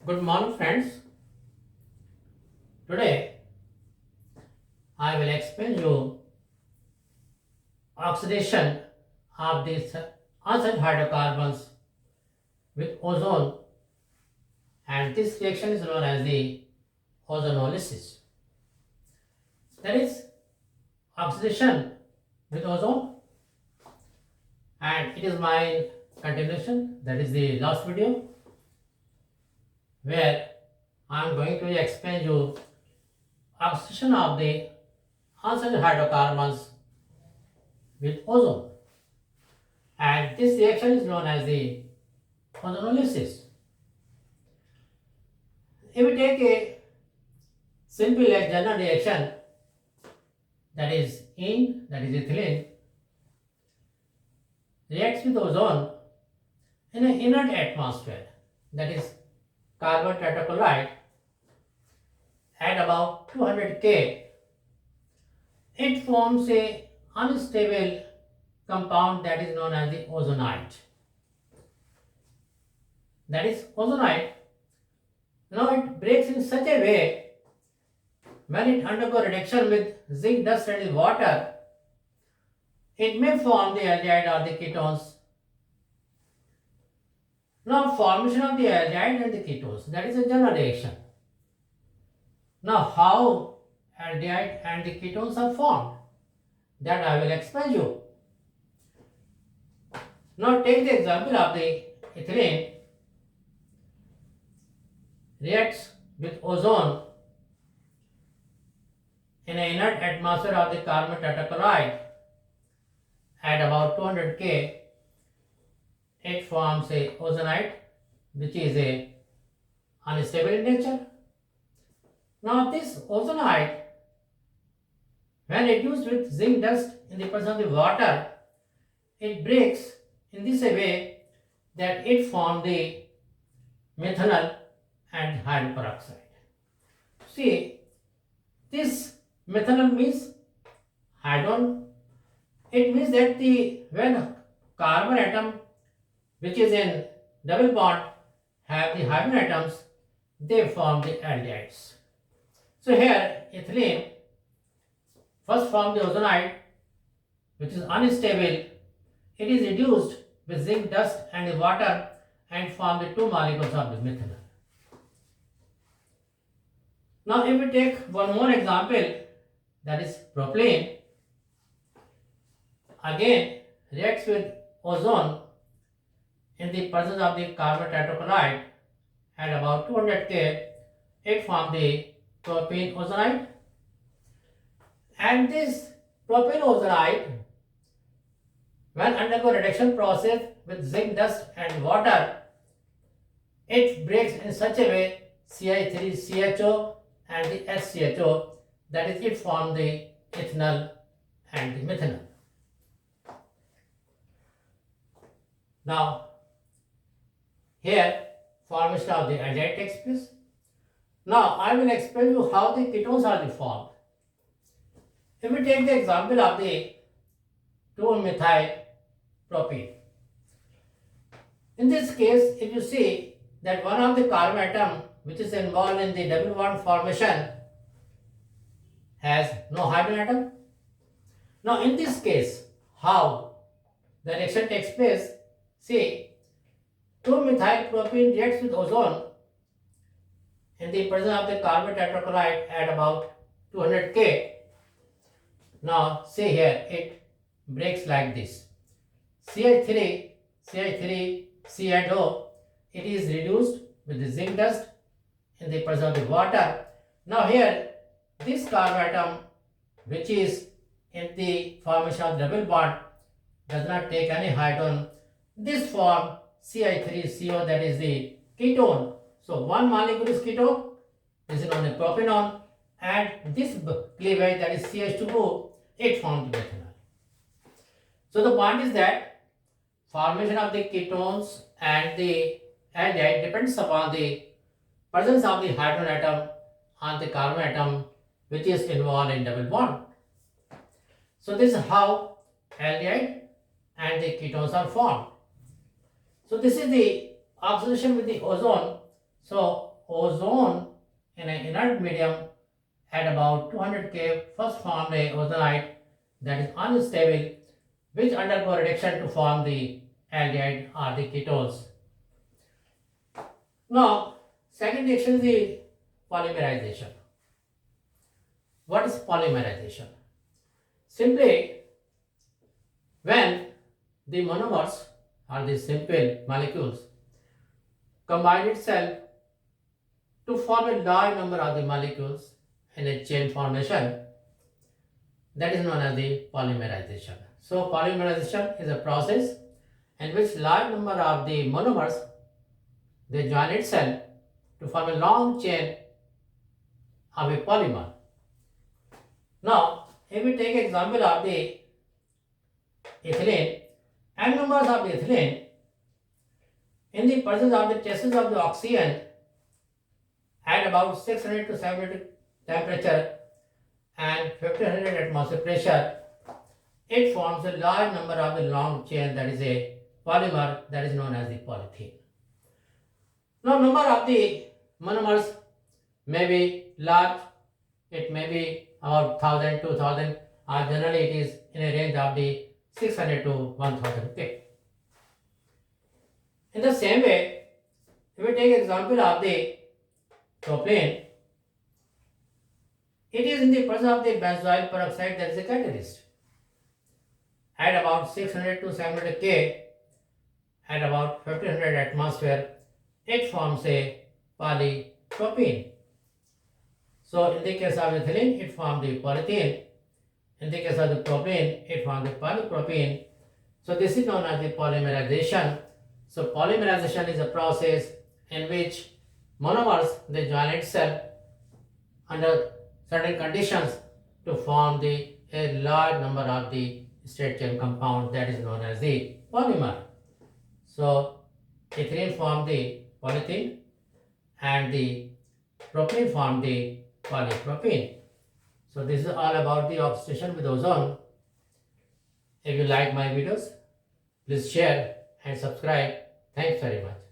Good morning, friends. Today I will explain you oxidation of these unsaturated hydrocarbons with ozone, and this reaction is known as the ozonolysis. That is oxidation with ozone, and it is my continuation. That is the last video where I am going to explain you oxidation of the unsaturated hydrocarbons with ozone, and this reaction is known as the ozonolysis. If we take a simple general reaction, that is ethylene, reacts with ozone in an inert atmosphere, that is carbon tetrachloride, at about 200 K, it forms a unstable compound that is known as the ozonite. That is ozonite. Now it breaks in such a way when it undergoes reduction with zinc dust and water, it may form the aldehyde or the ketones. Now formation of the aldehyde and the ketones, that is a general reaction. Now how aldehyde and the ketones are formed, that I will explain you. Now take the example of the ethylene reacts with ozone in an inert atmosphere of the carbon tetrachloride at about 200 K. It forms a ozonite, which is a unstable in nature. Now this ozonite, when reduced with zinc dust in the presence of the water, it breaks in this way that it forms the methanol and hydrogen peroxide. See, this methanol means hydrogen. It means that when carbon atom which is in double bond have the hydrogen atoms, they form the aldehydes. So here ethylene first form the ozonite, which is unstable. It is reduced with zinc dust and the water and form the two molecules of the methanol. Now if we take one more example, that is propylene, again reacts with ozone in the presence of the carbon tetrachloride at about 200 K, it forms the propene ozonite, and this propene ozonite, when undergo reduction process with zinc dust and water, it breaks in such a way CH3CHO and the SCHO, that is it forms the ethanol and the methanol. Now here formation of the aldehyde takes place. Now I will explain you how the ketones are formed. If we take the example of the 2-methyl propene. In this case, if you see that one of the carbon atom which is involved in the double bond formation has no hydrogen atom. Now in this case, how the reaction takes place? See, 2-methyl propene reacts with ozone in the presence of the carbon tetrachloride at about 200 K. Now see here, it breaks like this. CH3CHO, it is reduced with the zinc dust in the presence of the water. Now here, this carbon atom which is in the formation of double bond does not take any hydrogen. This form CH3CO, that is the ketone. So one molecule is ketone, this is known as propanol, and this cleavage, that is CH2O, it forms the methanol. So the point is that formation of the ketones and the aldehyde depends upon the presence of the hydrogen atom on the carbon atom which is involved in double bond. So this is how aldehyde and the ketones are formed. So this is the oxidation with the ozone. So ozone in an inert medium at about 200 K first formed a ozonide that is unstable, which undergo reduction to form the aldehyde or the ketones. Now, second reaction is the polymerization. What is polymerization? Simply, when the monomers or the simple molecules combine itself to form a large number of the molecules in a chain formation, that is known as the polymerization. So polymerization is a process in which large number of the monomers they join itself to form a long chain of a polymer. Now, if we take example of the ethylene, n numbers of the ethylene in the presence of the traces of the oxygen at about 600 to 700 temperature and 1500 atmosphere pressure, it forms a large number of the long chain that is a polymer that is known as the polythene. Now, number of the monomers may be large, it may be about 1000, 2000, or generally it is in a range of the 600 to 1000 K. In the same way, if we take example of the propylene, it is in the presence of the benzoyl peroxide that is a catalyst. At about 600 to 700 K, at about 1500 atmosphere, it forms a polypropene. So in the case of ethylene, it forms the polythene. In the case of the propylene, it forms the polypropene. So this is known as the polymerization. So polymerization is a process in which monomers they join itself under certain conditions to form a large number of the straight chain compound that is known as the polymer. So ethylene form the polythene and the propylene form the polypropene. So this is all about the oxidation with ozone. If you like my videos, please share and subscribe. Thanks very much.